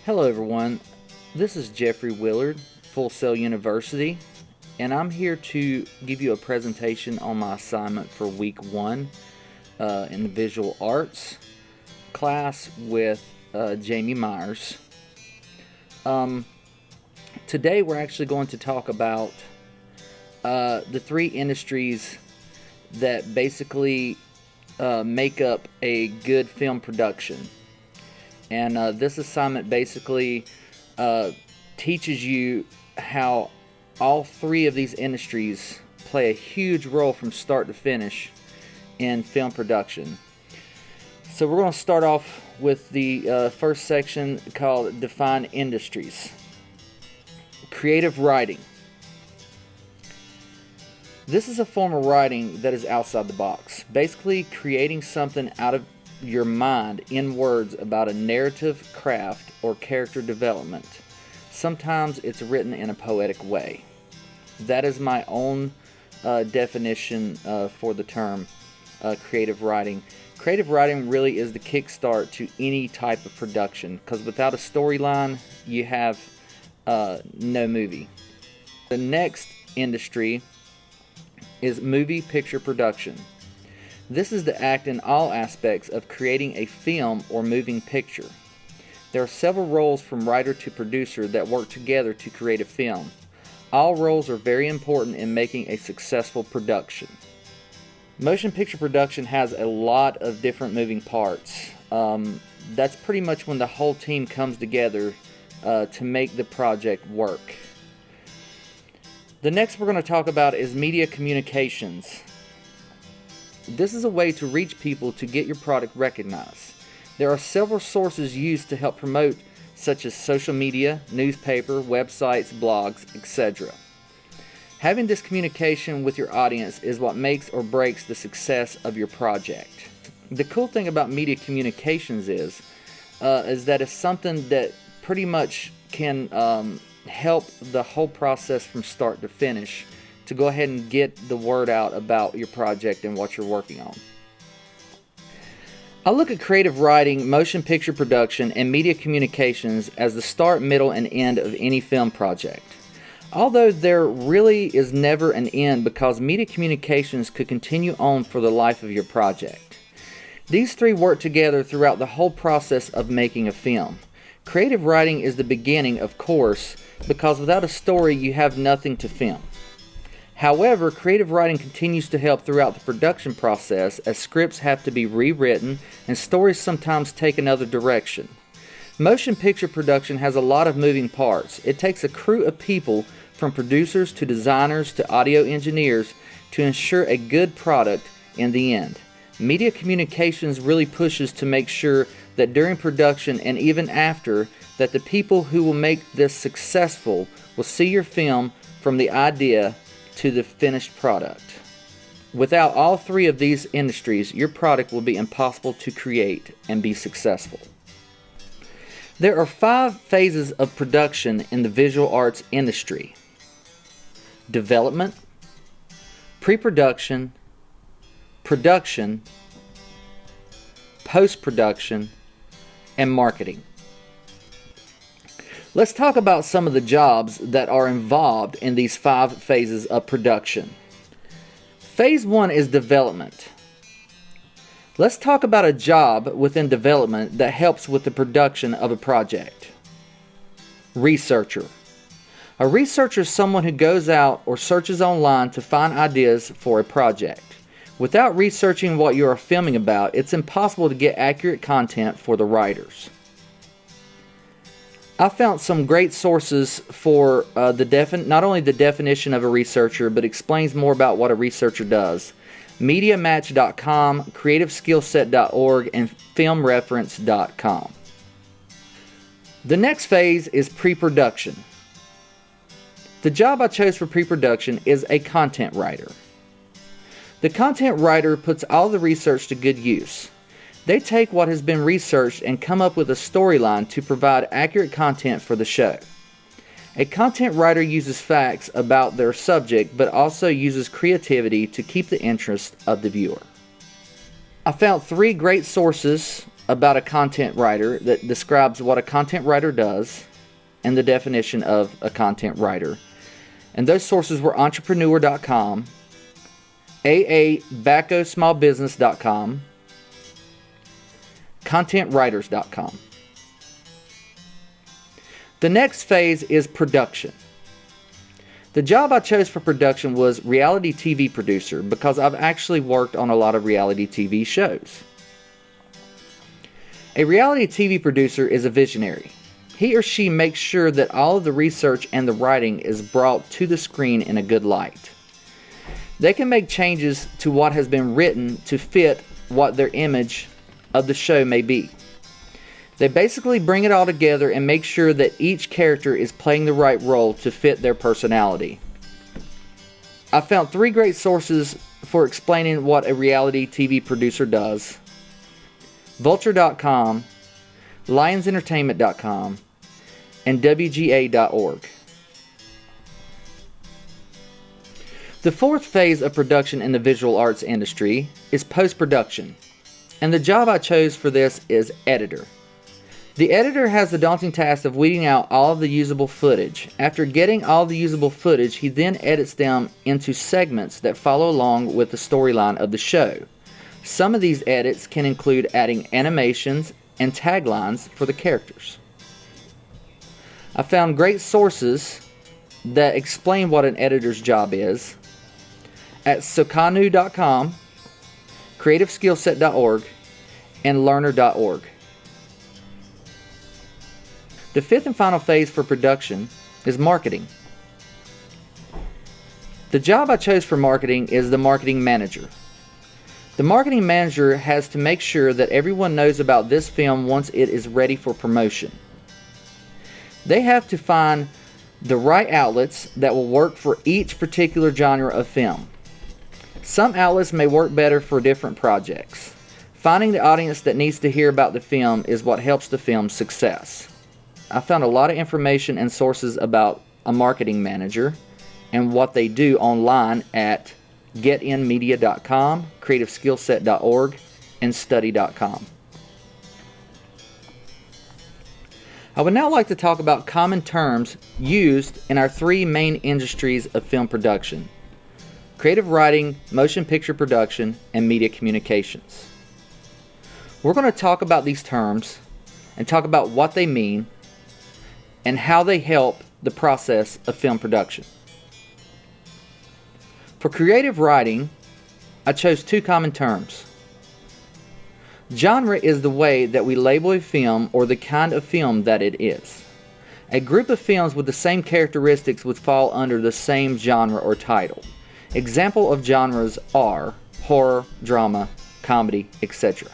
Hello everyone, this is Jeffrey Willard, Full Sail University, and I'm here to give you a presentation on my assignment for week 1 in the visual arts class with Jamie Myers. Today we're actually going to talk about the 3 industries that basically make up a good film production. And this assignment basically teaches you how all 3 of these industries play a huge role from start to finish in film production. So we're going to start off with the first section called Define Industries. Creative writing. This is a form of writing that is outside the box, basically creating something out of your mind in words about a narrative, craft, or character development. Sometimes it's written in a poetic way. That is my own definition for the term creative writing. Creative writing really is the kickstart to any type of production, because without a storyline, you have no movie. The next industry is movie picture production. This is the act in all aspects of creating a film or moving picture. There are several roles from writer to producer that work together to create a film. All roles are very important in making a successful production. Motion picture production has a lot of different moving parts. That's pretty much when the whole team comes together to make the project work. The next we're going to talk about is media communications. This is a way to reach people to get your product recognized. There are several sources used to help promote, such as social media, newspaper, websites, blogs, etc. Having this communication with your audience is what makes or breaks the success of your project. The cool thing about media communications is that it's something that pretty much can help the whole process from start to finish, to go ahead and get the word out about your project and what you're working on. I look at creative writing, motion picture production, and media communications as the start, middle, and end of any film project. Although there really is never an end, because media communications could continue on for the life of your project. These 3 work together throughout the whole process of making a film. Creative writing is the beginning, of course, because without a story you have nothing to film. However, creative writing continues to help throughout the production process, as scripts have to be rewritten and stories sometimes take another direction. Motion picture production has a lot of moving parts. It takes a crew of people, from producers to designers to audio engineers, to ensure a good product in the end. Media communications really pushes to make sure that during production and even after, that the people who will make this successful will see your film from the idea to the finished product. Without all 3 of these industries, your product will be impossible to create and be successful. There are 5 phases of production in the visual arts industry: development, pre-production, production, post-production, and marketing. Let's talk about some of the jobs that are involved in these 5 phases of production. Phase 1 is development. Let's talk about a job within development that helps with the production of a project. Researcher. A researcher is someone who goes out or searches online to find ideas for a project. Without researching what you are filming about, it's impossible to get accurate content for the writers. I found some great sources for not only the definition of a researcher, but explains more about what a researcher does. MediaMatch.com, CreativeSkillset.org, and FilmReference.com. The next phase is pre-production. The job I chose for pre-production is a content writer. The content writer puts all the research to good use. They take what has been researched and come up with a storyline to provide accurate content for the show. A content writer uses facts about their subject, but also uses creativity to keep the interest of the viewer. I found 3 great sources about a content writer that describes what a content writer does and the definition of a content writer. And those sources were entrepreneur.com, aabacosmallbusiness.com, contentwriters.com. The next phase is production. The job I chose for production was reality TV producer because I've actually worked on a lot of reality TV shows. A reality TV producer is a visionary. He or she makes sure that all of the research and the writing is brought to the screen in a good light. They can make changes to what has been written to fit what their image of the show may be. They basically bring it all together and make sure that each character is playing the right role to fit their personality. I found 3 great sources for explaining what a reality TV producer does: Vulture.com, LionsEntertainment.com, and WGA.org. The fourth phase of production in the visual arts industry is post-production, and the job I chose for this is editor. The editor has the daunting task of weeding out all of the usable footage. After getting all the usable footage, he then edits them into segments that follow along with the storyline of the show. Some of these edits can include adding animations and taglines for the characters. I found great sources that explain what an editor's job is at sokanu.com, creativeskillset.org, and learner.org. The fifth and final phase for production is marketing. The job I chose for marketing is the marketing manager. The marketing manager has to make sure that everyone knows about this film once it is ready for promotion. They have to find the right outlets that will work for each particular genre of film. Some outlets may work better for different projects. Finding the audience that needs to hear about the film is what helps the film's success. I found a lot of information and sources about a marketing manager and what they do online at getinmedia.com, creativeskillset.org, and study.com. I would now like to talk about common terms used in our 3 main industries of film production: creative writing, motion picture production, and media communications. We're going to talk about these terms and talk about what they mean and how they help the process of film production. For creative writing, I chose 2 common terms. Genre is the way that we label a film or the kind of film that it is. A group of films with the same characteristics would fall under the same genre or title. Example of genres are horror, drama, comedy, etc.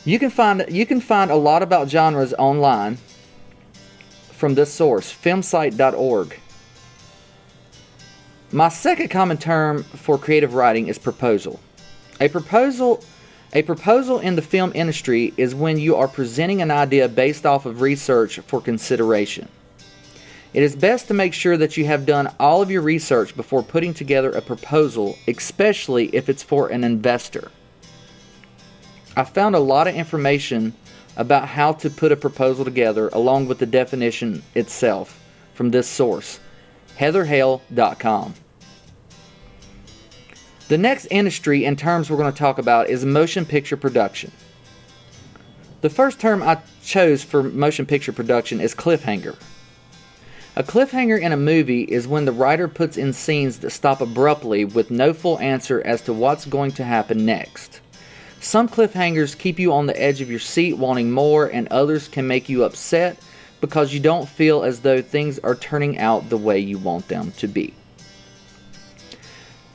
You can find a lot about genres online from this source, filmsite.org. My second common term for creative writing is proposal. A proposal in the film industry is when you are presenting an idea based off of research for consideration. It is best to make sure that you have done all of your research before putting together a proposal, especially if it's for an investor. I found a lot of information about how to put a proposal together along with the definition itself from this source, heatherhale.com. The next industry and terms we're going to talk about is motion picture production. The first term I chose for motion picture production is cliffhanger. A cliffhanger in a movie is when the writer puts in scenes that stop abruptly with no full answer as to what's going to happen next. Some cliffhangers keep you on the edge of your seat wanting more, and others can make you upset because you don't feel as though things are turning out the way you want them to be.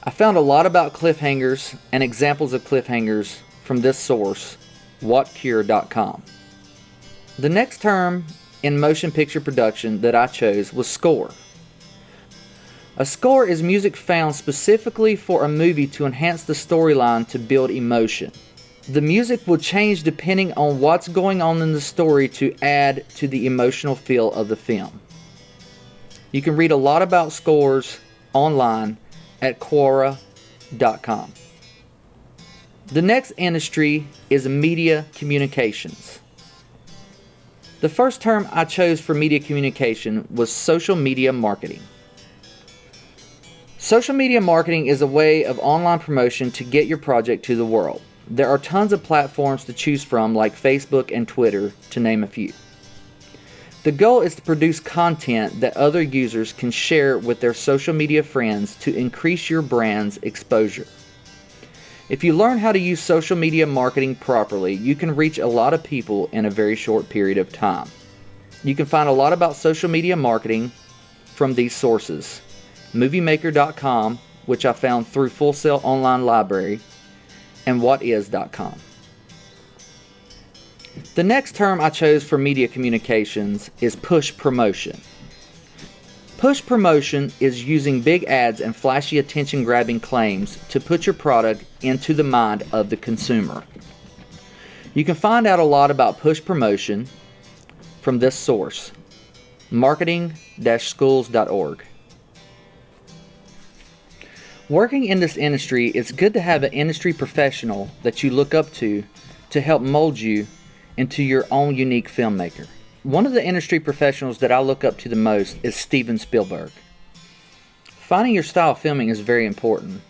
I found a lot about cliffhangers and examples of cliffhangers from this source, whatcure.com. The next term in motion picture production that I chose was score. A score is music found specifically for a movie to enhance the storyline to build emotion. The music will change depending on what's going on in the story to add to the emotional feel of the film. You can read a lot about scores online at quora.com. The next industry is media communications. The first term I chose for media communication was social media marketing. Social media marketing is a way of online promotion to get your project to the world. There are tons of platforms to choose from, like Facebook and Twitter, to name a few. The goal is to produce content that other users can share with their social media friends to increase your brand's exposure. If you learn how to use social media marketing properly, you can reach a lot of people in a very short period of time. You can find a lot about social media marketing from these sources: moviemaker.com, which I found through Full Sail Online Library, and whatis.com. The next term I chose for media communications is push promotion. Push promotion is using big ads and flashy attention-grabbing claims to put your product into the mind of the consumer. You can find out a lot about push promotion from this source: marketing-schools.org. Working in this industry, it's good to have an industry professional that you look up to help mold you into your own unique filmmaker. One of the industry professionals that I look up to the most is Steven Spielberg. Finding your style of filming is very important.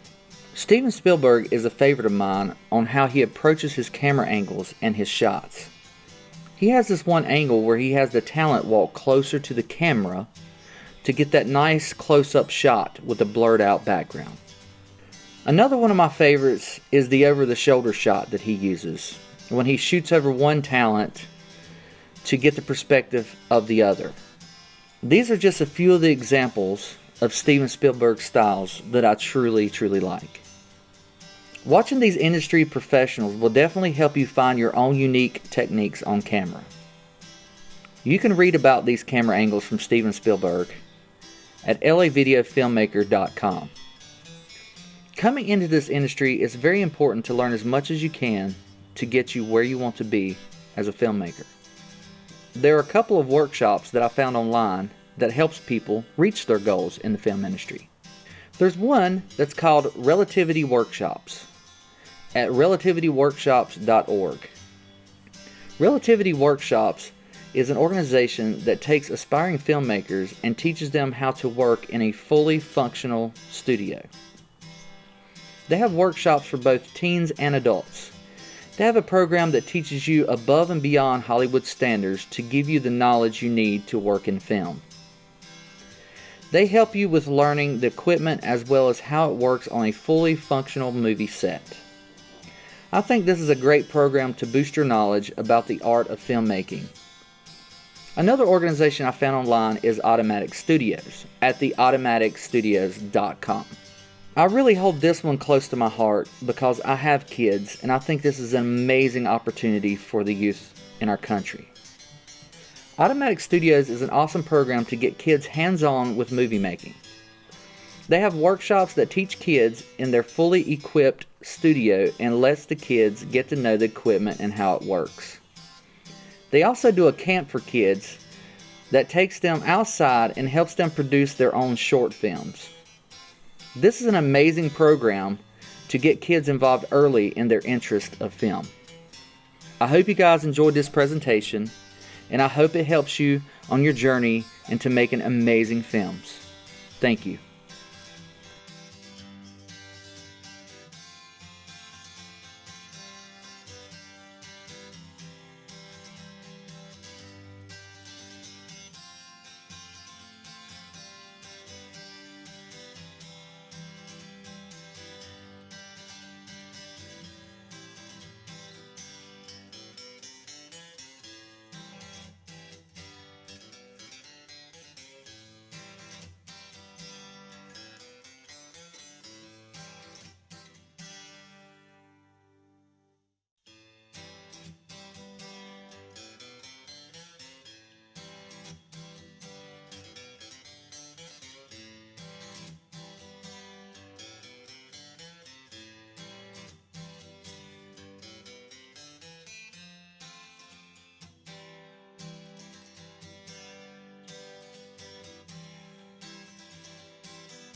Steven Spielberg is a favorite of mine on how he approaches his camera angles and his shots. He has this one angle where he has the talent walk closer to the camera to get that nice close-up shot with a blurred out background. Another one of my favorites is the over-the-shoulder shot that he uses when he shoots over one talent to get the perspective of the other. These are just a few of the examples of Steven Spielberg's styles that I truly like. Watching these industry professionals will definitely help you find your own unique techniques on camera. You can read about these camera angles from Steven Spielberg at lavideofilmmaker.com. Coming into this industry, it's very important to learn as much as you can to get you where you want to be as a filmmaker. There are a couple of workshops that I found online that helps people reach their goals in the film industry. There's one that's called Relativity Workshops at relativityworkshops.org. Relativity Workshops is an organization that takes aspiring filmmakers and teaches them how to work in a fully functional studio. They have workshops for both teens and adults. They have a program that teaches you above and beyond Hollywood standards to give you the knowledge you need to work in film. They help you with learning the equipment as well as how it works on a fully functional movie set. I think this is a great program to boost your knowledge about the art of filmmaking. Another organization I found online is Automatic Studios at theautomaticstudios.com. I really hold this one close to my heart because I have kids, and I think this is an amazing opportunity for the youth in our country. Automatic Studios is an awesome program to get kids hands-on with movie making. They have workshops that teach kids in their fully equipped studio and lets the kids get to know the equipment and how it works. They also do a camp for kids that takes them outside and helps them produce their own short films. This is an amazing program to get kids involved early in their interest of film. I hope you guys enjoyed this presentation, and I hope it helps you on your journey into making amazing films. Thank you.